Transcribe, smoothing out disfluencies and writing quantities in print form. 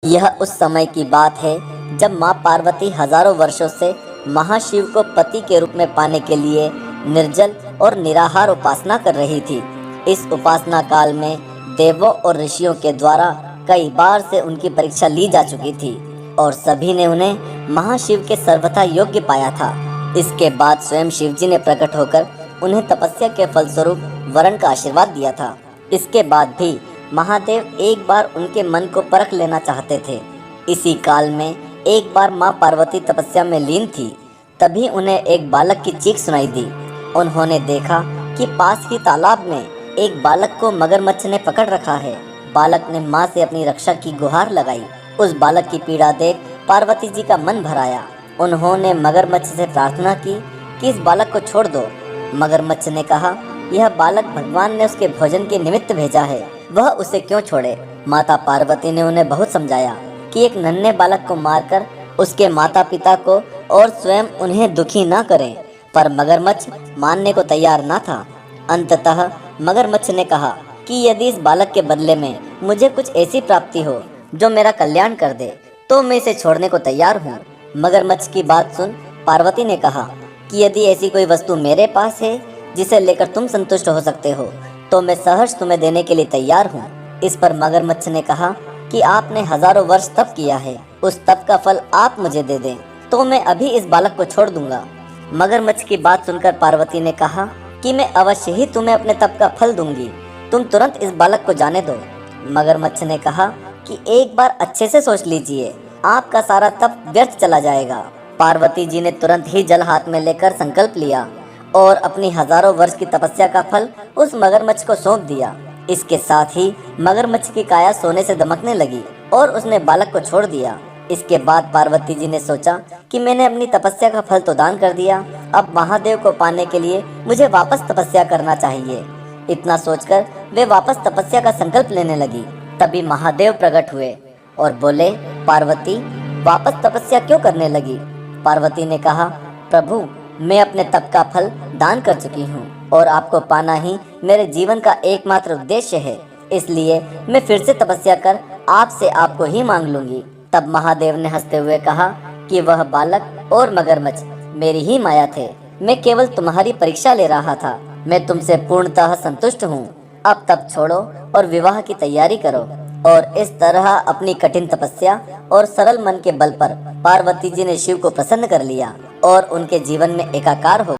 यह उस समय की बात है जब माँ पार्वती हजारों वर्षों से महाशिव को पति के रूप में पाने के लिए निर्जल और निराहार उपासना कर रही थी। इस उपासना काल में देवों और ऋषियों के द्वारा कई बार से उनकी परीक्षा ली जा चुकी थी और सभी ने उन्हें महाशिव के सर्वथा योग्य पाया था। इसके बाद स्वयं शिवजी ने प्रकट होकर उन्हें तपस्या के फलस्वरूप वरण का आशीर्वाद दिया था। इसके बाद भी महादेव एक बार उनके मन को परख लेना चाहते थे। इसी काल में एक बार माँ पार्वती तपस्या में लीन थी। तभी उन्हें एक बालक की चीख सुनाई दी। उन्होंने देखा कि पास ही तालाब में एक बालक को मगरमच्छ ने पकड़ रखा है। बालक ने माँ से अपनी रक्षा की गुहार लगाई। उस बालक की पीड़ा देख पार्वती जी का मन भर आया। उन्होंने मगरमच्छ से प्रार्थना की कि इस बालक को छोड़ दो। मगरमच्छ ने कहा, यह बालक भगवान ने उसके भोजन के निमित्त भेजा है, वह उसे क्यों छोड़े। माता पार्वती ने उन्हें बहुत समझाया कि एक नन्हे बालक को मारकर उसके माता पिता को और स्वयं उन्हें दुखी न करें, पर मगरमच्छ मानने को तैयार न था। अंततः मगरमच्छ ने कहा कि यदि इस बालक के बदले में मुझे कुछ ऐसी प्राप्ति हो जो मेरा कल्याण कर दे तो मैं इसे छोड़ने को तैयार हूँ। मगरमच्छ की बात सुन पार्वती ने कहा कि यदि ऐसी कोई वस्तु मेरे पास है जिसे लेकर तुम संतुष्ट हो सकते हो तो मैं सहर्ष तुम्हें देने के लिए तैयार हूँ। इस पर मगरमच्छ ने कहा कि आपने हजारों वर्ष तप किया है, उस तप का फल आप मुझे दे दें तो मैं अभी इस बालक को छोड़ दूंगा। मगरमच्छ की बात सुनकर पार्वती ने कहा कि मैं अवश्य ही तुम्हें अपने तप का फल दूंगी, तुम तुरंत इस बालक को जाने दो। मगरमच्छ ने कहा कि एक बार अच्छे से सोच लीजिए, आपका सारा तप व्यर्थ चला जाएगा। पार्वती जी ने तुरंत ही जल हाथ में लेकर संकल्प लिया और अपनी हजारों वर्ष की तपस्या का फल उस मगरमच्छ को सौंप दिया। इसके साथ ही मगरमच्छ की काया सोने से दमकने लगी और उसने बालक को छोड़ दिया। इसके बाद पार्वती जी ने सोचा कि मैंने अपनी तपस्या का फल तो दान कर दिया, अब महादेव को पाने के लिए मुझे वापस तपस्या करना चाहिए। इतना सोचकर वे वापस तपस्या का संकल्प लेने लगी। तभी महादेव प्रकट हुए और बोले, पार्वती वापस तपस्या क्यों करने लगी। पार्वती ने कहा, प्रभु मैं अपने तप का फल दान कर चुकी हूँ और आपको पाना ही मेरे जीवन का एकमात्र उद्देश्य है, इसलिए मैं फिर से तपस्या कर आपसे आपको ही मांग लूंगी। तब महादेव ने हंसते हुए कहा कि वह बालक और मगरमच्छ मेरी ही माया थे, मैं केवल तुम्हारी परीक्षा ले रहा था, मैं तुमसे पूर्णतः संतुष्ट हूँ। अब तप छोड़ो और विवाह की तैयारी करो। और इस तरह अपनी कठिन तपस्या और सरल मन के बल पर पार्वती जी ने शिव को प्रसन्न कर लिया और उनके जीवन में एकाकार हो